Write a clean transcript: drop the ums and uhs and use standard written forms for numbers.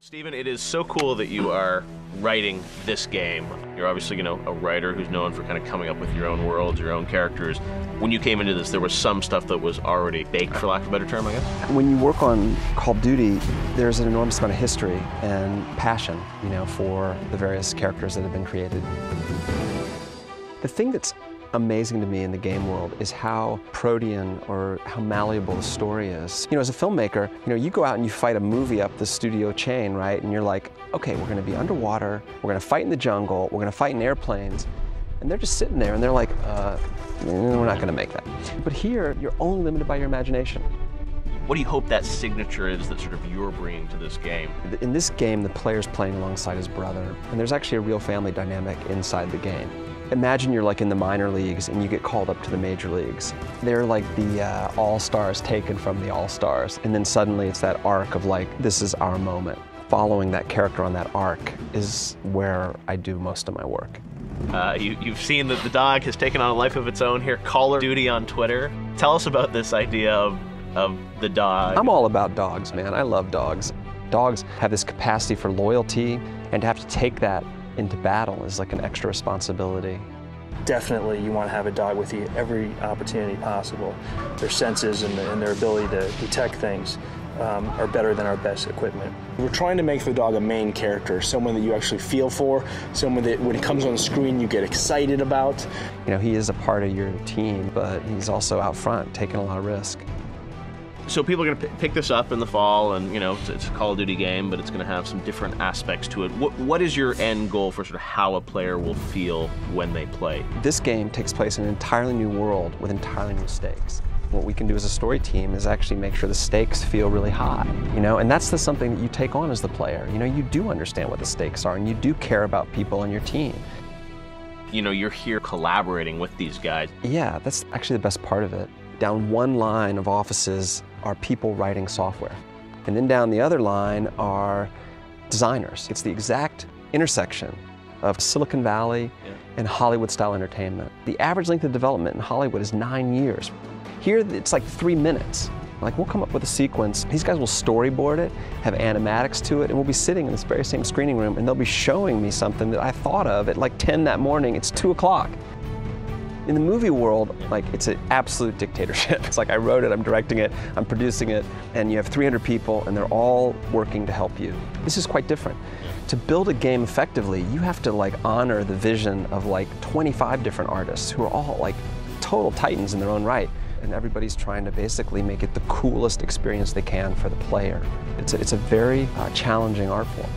Stephen, it is so cool that you are writing this game. You're obviously, a writer who's known for kind of coming up with your own worlds, your own characters. When you came into this, there was some stuff that was already baked, for lack of a better term, I guess? When you work on Call of Duty, there's an enormous amount of history and passion, for the various characters that have been created. The thing that's amazing to me in the game world is how protean or how malleable the story is. As a filmmaker, you go out and you fight a movie up the studio chain, right? And you're like, okay, we're gonna be underwater, we're gonna fight in the jungle, we're gonna fight in airplanes. And they're just sitting there and they're like, we're not gonna make that. But here, you're only limited by your imagination. What do you hope that signature is that sort of you're bringing to this game? In this game, the player's playing alongside his brother, and there's actually a real family dynamic inside the game. Imagine you're like in the minor leagues and you get called up to the major leagues. They're like the all-stars taken from the all-stars, and then suddenly it's that arc of like, this is our moment. Following that character on that arc is where I do most of my work. You've seen that the dog has taken on a life of its own here, Call of Duty on Twitter. Tell us about this idea of the dog. I'm all about dogs, man. I love dogs. Dogs have this capacity for loyalty, and to have to take that into battle is like an extra responsibility. Definitely you want to have a dog with you every opportunity possible. Their senses and their ability to detect things are better than our best equipment. We're trying to make the dog a main character, someone that you actually feel for, someone that when he comes on the screen you get excited about. He is a part of your team, but he's also out front taking a lot of risk. So people are going to pick this up in the fall, and it's a Call of Duty game, but it's going to have some different aspects to it. What is your end goal for sort of how a player will feel when they play? This game takes place in an entirely new world with entirely new stakes. What we can do as a story team is actually make sure the stakes feel really high, and that's something that you take on as the player. You do understand what the stakes are, and you do care about people on your team. You're here collaborating with these guys. Yeah, that's actually the best part of it. Down one line of offices are people writing software. And then down the other line are designers. It's the exact intersection of Silicon Valley and Hollywood-style entertainment. The average length of development in Hollywood is 9 years. Here, it's like 3 minutes. Like, we'll come up with a sequence, these guys will storyboard it, have animatics to it, and we'll be sitting in this very same screening room, and they'll be showing me something that I thought of at like 10 that morning. It's 2 o'clock. In the movie world, it's an absolute dictatorship. It's like I wrote it, I'm directing it, I'm producing it, and you have 300 people and they're all working to help you. This is quite different. To build a game effectively, you have to honor the vision of 25 different artists who are all total titans in their own right. And everybody's trying to basically make it the coolest experience they can for the player. It's a very challenging art form.